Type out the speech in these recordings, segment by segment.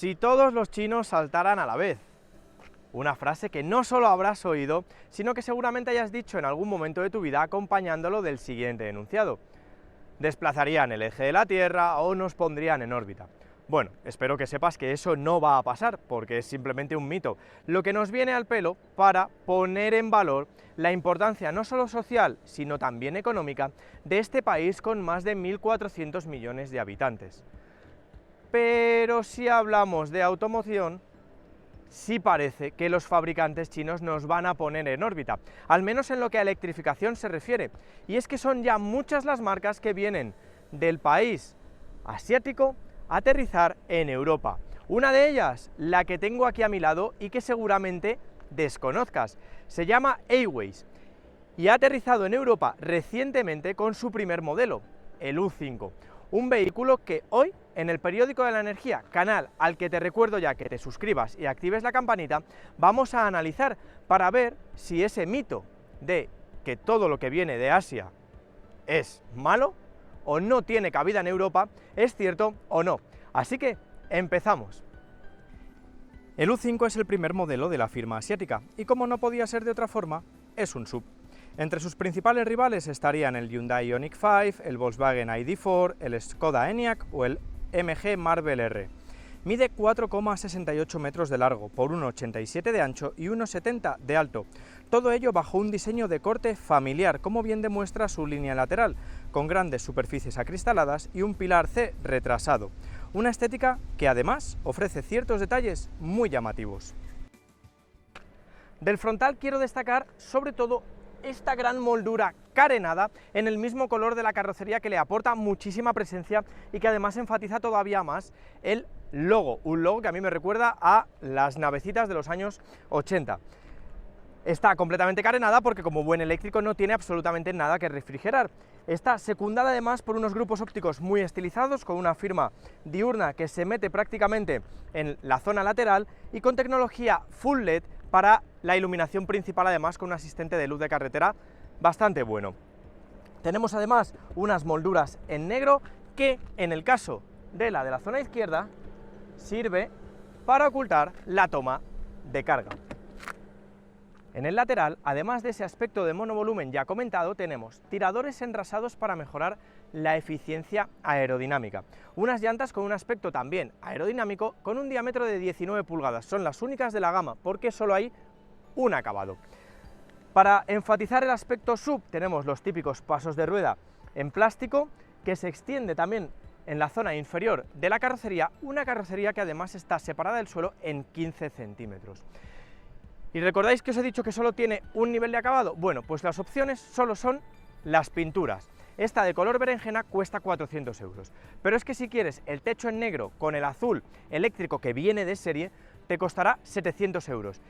Si todos los chinos saltaran a la vez. Una frase que no solo habrás oído, sino que seguramente hayas dicho en algún momento de tu vida acompañándolo del siguiente enunciado. Desplazarían el eje de la Tierra o nos pondrían en órbita. Bueno, espero que sepas que eso no va a pasar, porque es simplemente un mito, lo que nos viene al pelo para poner en valor la importancia no solo social, sino también económica de este país con más de 1.400 millones de habitantes. Pero si hablamos de automoción, sí parece que los fabricantes chinos nos van a poner en órbita, al menos en lo que a electrificación se refiere, y es que son ya muchas las marcas que vienen del país asiático a aterrizar en Europa. Una de ellas, la que tengo aquí a mi lado y que seguramente desconozcas, se llama Aways y ha aterrizado en Europa recientemente con su primer modelo, el U5, un vehículo que hoy en el Periódico de la Energía, canal al que te recuerdo ya que te suscribas y actives la campanita, vamos a analizar para ver si ese mito de que todo lo que viene de Asia es malo o no tiene cabida en Europa es cierto o no. Así que empezamos. El U5 es el primer modelo de la firma asiática y, como no podía ser de otra forma, es un SUV. Entre sus principales rivales estarían el Hyundai Ioniq 5, el Volkswagen ID.4, el Skoda Enyaq o el MG Marvel R. Mide 4,68 metros de largo, por 1,87 de ancho y 1,70 de alto. Todo ello bajo un diseño de corte familiar, como bien demuestra su línea lateral, con grandes superficies acristaladas y un pilar C retrasado. Una estética que además ofrece ciertos detalles muy llamativos. Del frontal quiero destacar sobre todo esta gran moldura carenada en el mismo color de la carrocería que le aporta muchísima presencia y que además enfatiza todavía más el logo, un logo que a mí me recuerda a las navecitas de los años 80. Está completamente carenada porque como buen eléctrico no tiene absolutamente nada que refrigerar. Está secundada además por unos grupos ópticos muy estilizados con una firma diurna que se mete prácticamente en la zona lateral y con tecnología Full LED para la iluminación principal, además con un asistente de luz de carretera bastante bueno. Tenemos además unas molduras en negro que en el caso de la zona izquierda sirve para ocultar la toma de carga. En el lateral, además de ese aspecto de monovolumen ya comentado, tenemos tiradores enrasados para mejorar la eficiencia aerodinámica. Unas llantas con un aspecto también aerodinámico con un diámetro de 19 pulgadas. Son las únicas de la gama porque solo hay un acabado. Para enfatizar el aspecto SUV tenemos los típicos pasos de rueda en plástico que se extiende también en la zona inferior de la carrocería, una carrocería que además está separada del suelo en 15 centímetros. ¿Y recordáis que os he dicho que solo tiene un nivel de acabado? Bueno, pues las opciones solo son las pinturas. Esta de color berenjena cuesta 400 euros, pero es que si quieres el techo en negro con el azul eléctrico que viene de serie, te costará 700 euros,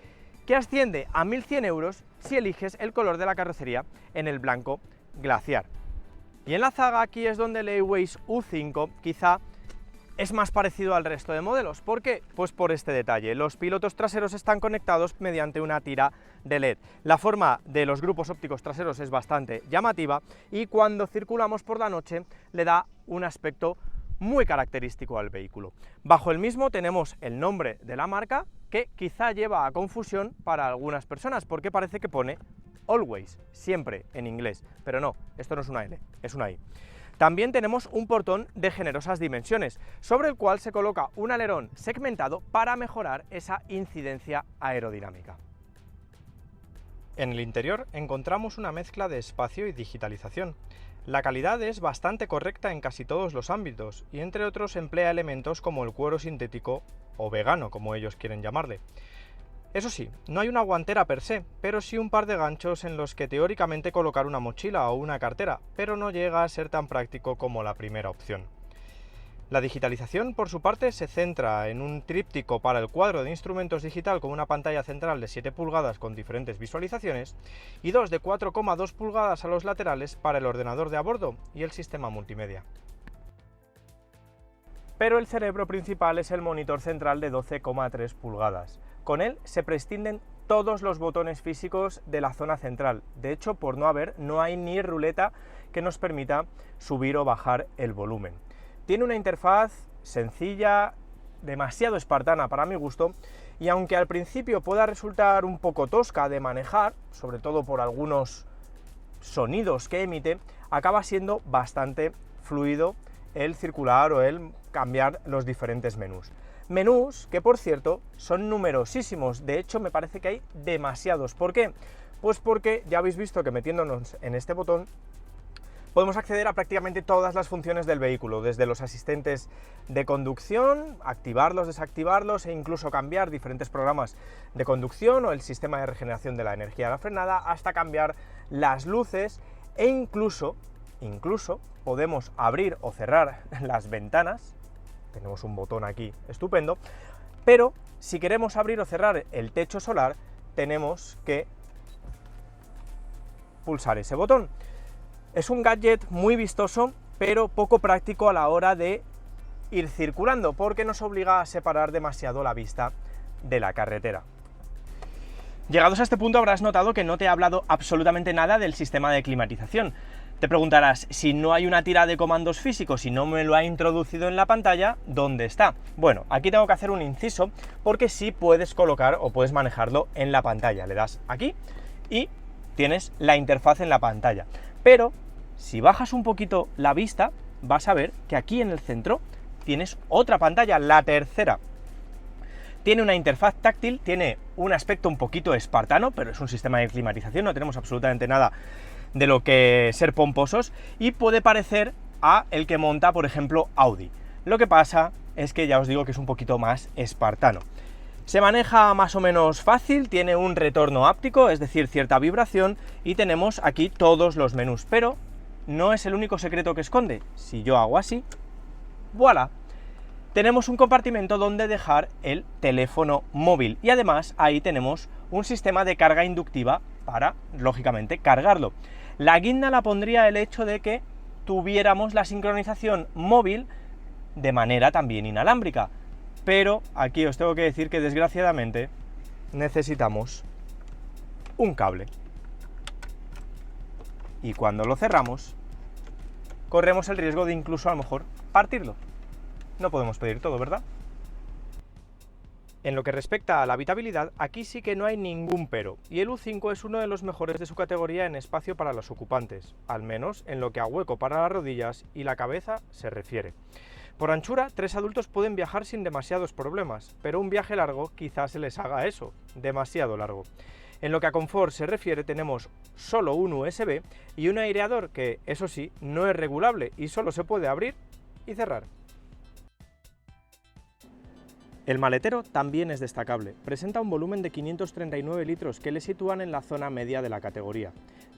que asciende a 1.100 euros si eliges el color de la carrocería en el blanco glaciar. Y en la zaga aquí es donde el Aways U5 quizá es más parecido al resto de modelos. ¿Por qué? Pues por este detalle. Los pilotos traseros están conectados mediante una tira de LED. La forma de los grupos ópticos traseros es bastante llamativa y cuando circulamos por la noche le da un aspecto muy característico al vehículo. Bajo el mismo tenemos el nombre de la marca, que quizá lleva a confusión para algunas personas porque parece que pone Always, siempre en inglés, pero no, esto no es una L, es una I. También tenemos un portón de generosas dimensiones, sobre el cual se coloca un alerón segmentado para mejorar esa incidencia aerodinámica. En el interior encontramos una mezcla de espacio y digitalización. La calidad es bastante correcta en casi todos los ámbitos y entre otros emplea elementos como el cuero sintético o vegano, como ellos quieren llamarle. Eso sí, no hay una guantera per se, pero sí un par de ganchos en los que teóricamente colocar una mochila o una cartera, pero no llega a ser tan práctico como la primera opción. La digitalización, por su parte, se centra en un tríptico para el cuadro de instrumentos digital con una pantalla central de 7 pulgadas con diferentes visualizaciones y dos de 4,2 pulgadas a los laterales para el ordenador de a bordo y el sistema multimedia. Pero el cerebro principal es el monitor central de 12,3 pulgadas. Con él se prescinden todos los botones físicos de la zona central. De hecho, por no haber, no hay ni ruleta que nos permita subir o bajar el volumen. Tiene una interfaz sencilla, demasiado espartana para mi gusto, y aunque al principio pueda resultar un poco tosca de manejar, sobre todo por algunos sonidos que emite, acaba siendo bastante fluido el circular o el cambiar los diferentes menús. Menús que, por cierto, son numerosísimos, de hecho me parece que hay demasiados. ¿Por qué? Pues porque ya habéis visto que metiéndonos en este botón podemos acceder a prácticamente todas las funciones del vehículo, desde los asistentes de conducción, activarlos, desactivarlos e incluso cambiar diferentes programas de conducción o el sistema de regeneración de la energía de la frenada, hasta cambiar las luces e incluso podemos abrir o cerrar las ventanas. Tenemos un botón aquí estupendo, pero si queremos abrir o cerrar el techo solar tenemos que pulsar ese botón. Es un gadget muy vistoso, pero poco práctico a la hora de ir circulando, porque nos obliga a separar demasiado la vista de la carretera. Llegados a este punto habrás notado que no te he hablado absolutamente nada del sistema de climatización. Te preguntarás, si no hay una tira de comandos físicos y no me lo ha introducido en la pantalla, ¿dónde está? Bueno, aquí tengo que hacer un inciso, porque sí puedes colocar o puedes manejarlo en la pantalla. Le das aquí y tienes la interfaz en la pantalla. Pero si bajas un poquito la vista, vas a ver que aquí en el centro tienes otra pantalla, la tercera. Tiene una interfaz táctil, tiene un aspecto un poquito espartano, pero es un sistema de climatización, no tenemos absolutamente nada de lo que ser pomposos, y puede parecer a el que monta, por ejemplo, Audi. Lo que pasa es que ya os digo que es un poquito más espartano. Se maneja más o menos fácil, tiene un retorno áptico, es decir, cierta vibración, y tenemos aquí todos los menús, pero no es el único secreto que esconde. Si yo hago así, ¡voilà! Tenemos un compartimento donde dejar el teléfono móvil, y además ahí tenemos un sistema de carga inductiva para, lógicamente, cargarlo. La guinda la pondría el hecho de que tuviéramos la sincronización móvil de manera también inalámbrica. Pero aquí os tengo que decir que desgraciadamente necesitamos un cable. Y cuando lo cerramos, corremos el riesgo de incluso a lo mejor partirlo. No podemos pedir todo, ¿verdad? En lo que respecta a la habitabilidad, aquí sí que no hay ningún pero, y el U5 es uno de los mejores de su categoría en espacio para los ocupantes, al menos en lo que a hueco para las rodillas y la cabeza se refiere. Por anchura, 3 adultos pueden viajar sin demasiados problemas, pero un viaje largo quizás se les haga eso, demasiado largo. En lo que a confort se refiere, tenemos solo un USB y un aireador que, eso sí, no es regulable y solo se puede abrir y cerrar. El maletero también es destacable, presenta un volumen de 539 litros que le sitúan en la zona media de la categoría.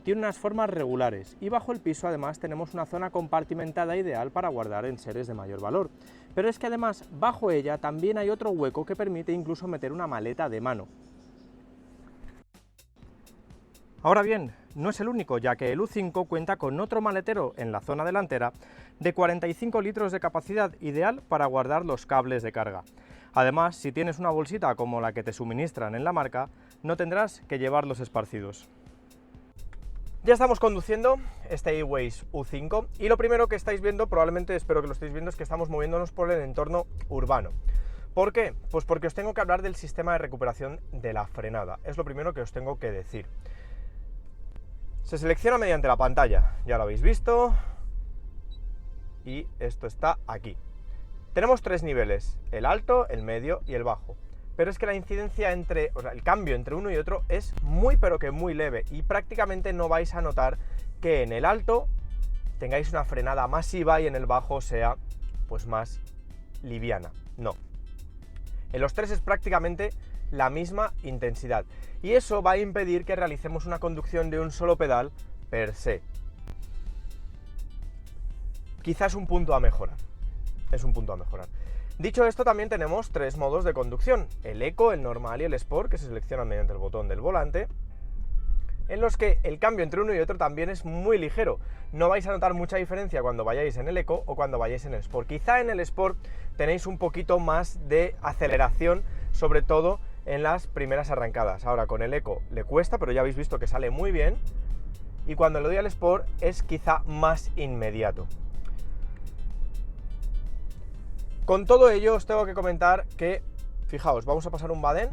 Tiene unas formas regulares y bajo el piso además tenemos una zona compartimentada ideal para guardar enseres de mayor valor. Pero es que además bajo ella también hay otro hueco que permite incluso meter una maleta de mano. Ahora bien, no es el único, ya que el U5 cuenta con otro maletero en la zona delantera de 45 litros de capacidad, ideal para guardar los cables de carga. Además, si tienes una bolsita como la que te suministran en la marca, no tendrás que llevarlos esparcidos. Ya estamos conduciendo este eWays U5 y lo primero que estáis viendo, probablemente espero que lo estéis viendo, es que estamos moviéndonos por el entorno urbano. ¿Por qué? Pues porque os tengo que hablar del sistema de recuperación de la frenada. Es lo primero que os tengo que decir. Se selecciona mediante la pantalla, ya lo habéis visto, y esto está aquí. Tenemos 3 niveles, el alto, el medio y el bajo. Pero es que la incidencia el cambio entre uno y otro es muy pero que muy leve, y prácticamente no vais a notar que en el alto tengáis una frenada masiva y en el bajo sea pues más liviana. No. En los 3 es prácticamente la misma intensidad, y eso va a impedir que realicemos una conducción de un solo pedal per se. Quizás un punto a mejorar. Es un punto a mejorar. Dicho esto, también tenemos 3 modos de conducción, el Eco, el normal y el Sport, que se seleccionan mediante el botón del volante, en los que el cambio entre uno y otro también es muy ligero. No vais a notar mucha diferencia cuando vayáis en el Eco o cuando vayáis en el Sport. Quizá en el Sport tenéis un poquito más de aceleración, sobre todo en las primeras arrancadas. Ahora con el Eco le cuesta, pero ya habéis visto que sale muy bien, y cuando le doy al Sport es quizá más inmediato. Con todo ello os tengo que comentar que, fijaos, vamos a pasar un badén.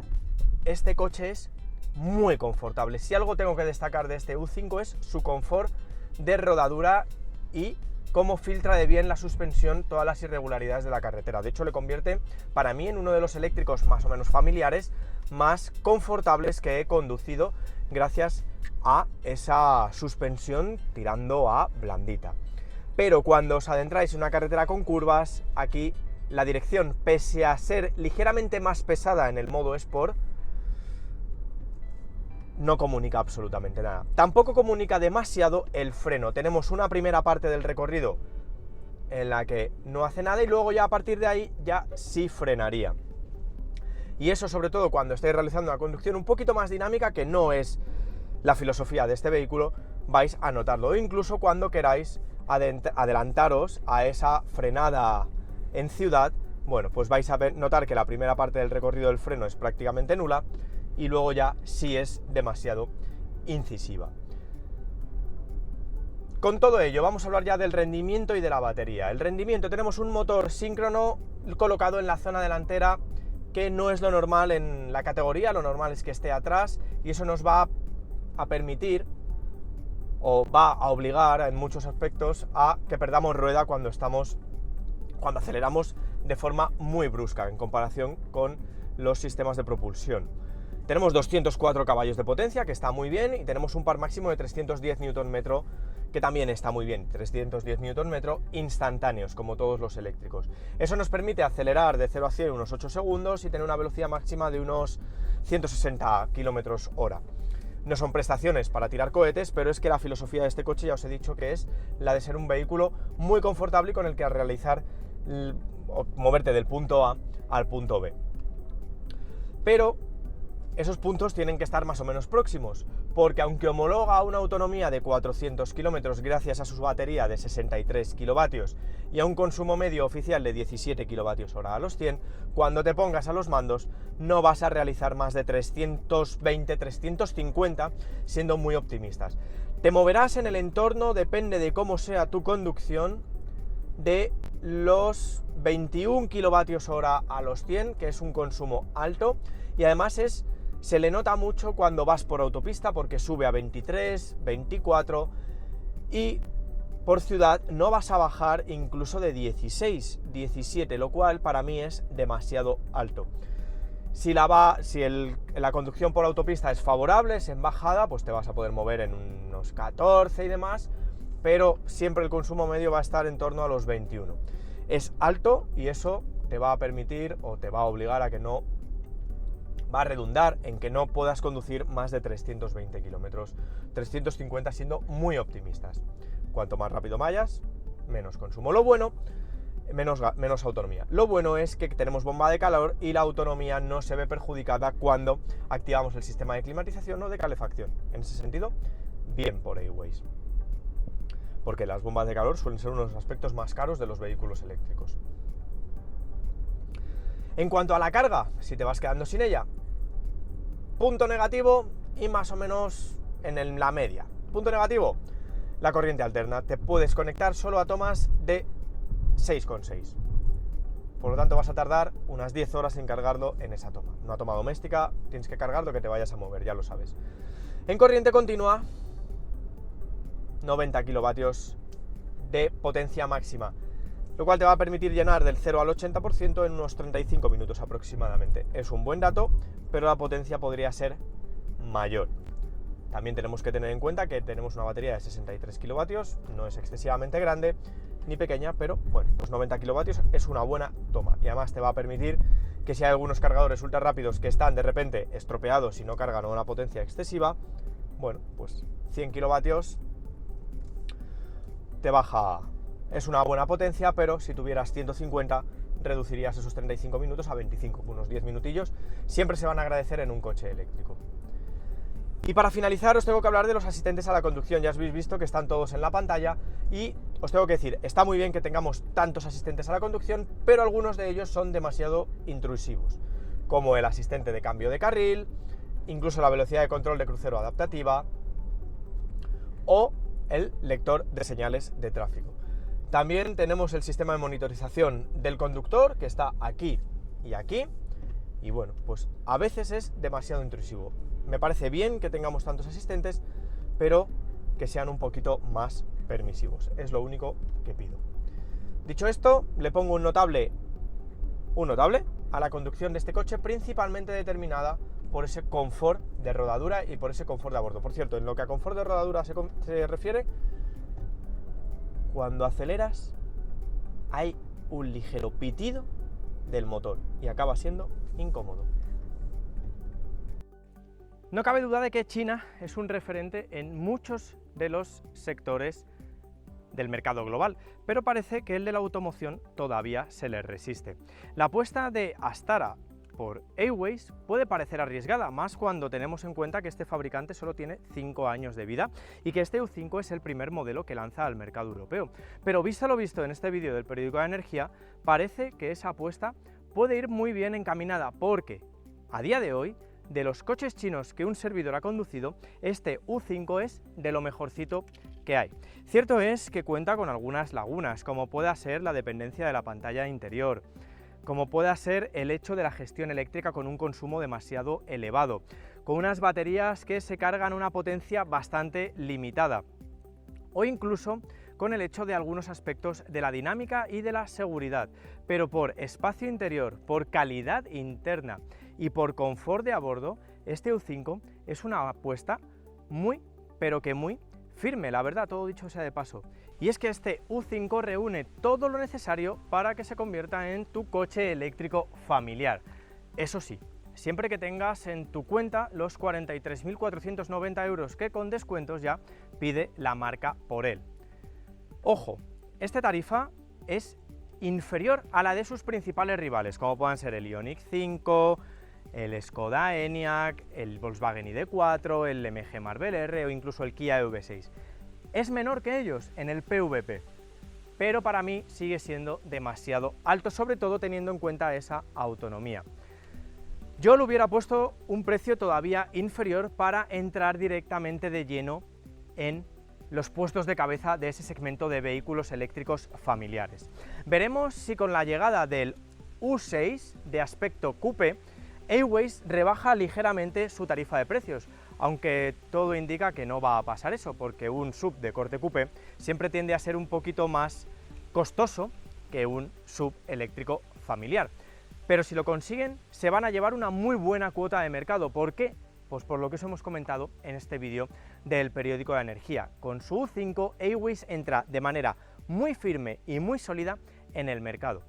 Este coche es muy confortable. Si algo tengo que destacar de este U5 es su confort de rodadura y cómo filtra de bien la suspensión todas las irregularidades de la carretera. De hecho, le convierte para mí en uno de los eléctricos más o menos familiares, más confortables que he conducido gracias a esa suspensión tirando a blandita. Pero cuando os adentráis en una carretera con curvas, aquí la dirección, pese a ser ligeramente más pesada en el modo Sport, no comunica absolutamente nada. Tampoco comunica demasiado el freno. Tenemos una primera parte del recorrido en la que no hace nada y luego ya a partir de ahí ya sí frenaría. Y eso sobre todo cuando estáis realizando una conducción un poquito más dinámica, que no es la filosofía de este vehículo, vais a notarlo. Incluso cuando queráis adelantaros a esa frenada en ciudad, bueno, pues vais a notar que la primera parte del recorrido del freno es prácticamente nula y luego ya sí es demasiado incisiva. Con todo ello, vamos a hablar ya del rendimiento y de la batería. El rendimiento, tenemos un motor síncrono colocado en la zona delantera, que no es lo normal en la categoría, lo normal es que esté atrás, y eso nos va a permitir, o va a obligar en muchos aspectos, a que perdamos rueda cuando aceleramos de forma muy brusca en comparación con los sistemas de propulsión. Tenemos 204 caballos de potencia, que está muy bien, y tenemos un par máximo de 310 Nm, que también está muy bien, 310 Nm instantáneos, como todos los eléctricos. Eso nos permite acelerar de 0 a 100 en unos 8 segundos y tener una velocidad máxima de unos 160 km/h. No son prestaciones para tirar cohetes, pero es que la filosofía de este coche ya os he dicho que es la de ser un vehículo muy confortable y con el que realizar o moverte del punto A al punto B. Pero esos puntos tienen que estar más o menos próximos, porque aunque homologa una autonomía de 400 km gracias a su batería de 63 kilovatios y a un consumo medio oficial de 17 kWh a los 100, cuando te pongas a los mandos no vas a realizar más de 320-350, siendo muy optimistas. Te moverás en el entorno, depende de cómo sea tu conducción, de los 21 kWh a los 100, que es un consumo alto, y además se le nota mucho cuando vas por autopista, porque sube a 23, 24, y por ciudad no vas a bajar incluso de 16, 17, lo cual para mí es demasiado alto. Si la conducción por autopista es favorable, es en bajada, pues te vas a poder mover en unos 14 y demás, pero siempre el consumo medio va a estar en torno a los 21. Es alto y eso te va a permitir o te va a obligar a que no, va a redundar en que no puedas conducir más de 320 kilómetros, 350 siendo muy optimistas. Cuanto más rápido vayas, menos consumo. Lo bueno, menos autonomía. Lo bueno es que tenemos bomba de calor y la autonomía no se ve perjudicada cuando activamos el sistema de climatización o de calefacción. En ese sentido, bien por Aways. Porque las bombas de calor suelen ser uno de los aspectos más caros de los vehículos eléctricos. En cuanto a la carga, si te vas quedando sin ella, punto negativo y más o menos en la media. Punto negativo, la corriente alterna. Te puedes conectar solo a tomas de 6,6. Por lo tanto vas a tardar unas 10 horas en cargarlo en esa toma. Una toma doméstica, tienes que cargar lo que te vayas a mover, ya lo sabes. En corriente continua, 90 kilovatios de potencia máxima, lo cual te va a permitir llenar del 0 al 80% en unos 35 minutos aproximadamente. Es un buen dato, pero la potencia podría ser mayor. También tenemos que tener en cuenta que tenemos una batería de 63 kilovatios, no es excesivamente grande ni pequeña, pero bueno, pues 90 kilovatios es una buena toma y además te va a permitir que si hay algunos cargadores ultra rápidos que están de repente estropeados y no cargan a una potencia excesiva, bueno, pues 100 kilovatios te baja, es una buena potencia, pero si tuvieras 150 reducirías esos 35 minutos a 25, unos 10 minutillos, siempre se van a agradecer en un coche eléctrico. Y para finalizar os tengo que hablar de los asistentes a la conducción. Ya habéis visto que están todos en la pantalla y os tengo que decir, está muy bien que tengamos tantos asistentes a la conducción, pero algunos de ellos son demasiado intrusivos, como el asistente de cambio de carril, incluso la velocidad de control de crucero adaptativa o el lector de señales de tráfico. También tenemos el sistema de monitorización del conductor, que está aquí y aquí, y bueno, pues a veces es demasiado intrusivo. Me parece bien que tengamos tantos asistentes, pero que sean un poquito más permisivos. Es lo único que pido. Dicho esto, le pongo un notable a la conducción de este coche, principalmente determinada por ese confort de rodadura y por ese confort de a bordo. Por cierto, en lo que a confort de rodadura se refiere, cuando aceleras hay un ligero pitido del motor y acaba siendo incómodo. No cabe duda de que China es un referente en muchos de los sectores del mercado global, pero parece que el de la automoción todavía se le resiste. La apuesta de Astara por Aiways puede parecer arriesgada, más cuando tenemos en cuenta que este fabricante solo tiene 5 años de vida y que este U5 es el primer modelo que lanza al mercado europeo. Pero visto lo visto en este vídeo del periódico de energía, parece que esa apuesta puede ir muy bien encaminada, porque a día de hoy, de los coches chinos que un servidor ha conducido, este U5 es de lo mejorcito que hay. Cierto es que cuenta con algunas lagunas, como pueda ser la dependencia de la pantalla interior, como pueda ser el hecho de la gestión eléctrica con un consumo demasiado elevado, con unas baterías que se cargan a una potencia bastante limitada, o incluso con el hecho de algunos aspectos de la dinámica y de la seguridad, pero por espacio interior, por calidad interna y por confort de a bordo, este U5 es una apuesta muy, pero que muy firme, la verdad, todo dicho sea de paso. Y es que este U5 reúne todo lo necesario para que se convierta en tu coche eléctrico familiar. Eso sí, siempre que tengas en tu cuenta los 43.490 euros que con descuentos ya pide la marca por él. Ojo, esta tarifa es inferior a la de sus principales rivales, como puedan ser el Ioniq 5, el Skoda Enyaq, el Volkswagen ID4, el MG Marvel R o incluso el Kia EV6. Es menor que ellos en el PVP, pero para mí sigue siendo demasiado alto, sobre todo teniendo en cuenta esa autonomía. Yo le hubiera puesto un precio todavía inferior para entrar directamente de lleno en los puestos de cabeza de ese segmento de vehículos eléctricos familiares. Veremos si con la llegada del U6 de aspecto coupé, Aiways rebaja ligeramente su tarifa de precios, aunque todo indica que no va a pasar eso, porque un SUV de corte coupé siempre tiende a ser un poquito más costoso que un SUV eléctrico familiar. Pero si lo consiguen, se van a llevar una muy buena cuota de mercado. ¿Por qué? Pues por lo que os hemos comentado en este vídeo del periódico de energía. Con su U5, Aiways entra de manera muy firme y muy sólida en el mercado.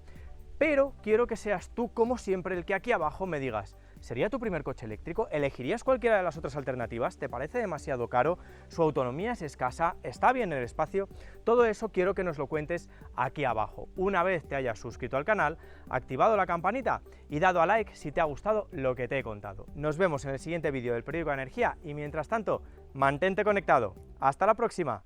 Pero quiero que seas tú, como siempre, el que aquí abajo me digas, ¿sería tu primer coche eléctrico? ¿Elegirías cualquiera de las otras alternativas? ¿Te parece demasiado caro? ¿Su autonomía es escasa? ¿Está bien el espacio? Todo eso quiero que nos lo cuentes aquí abajo. Una vez te hayas suscrito al canal, activado la campanita y dado a like si te ha gustado lo que te he contado. Nos vemos en el siguiente vídeo del periódico de energía y mientras tanto, mantente conectado. ¡Hasta la próxima!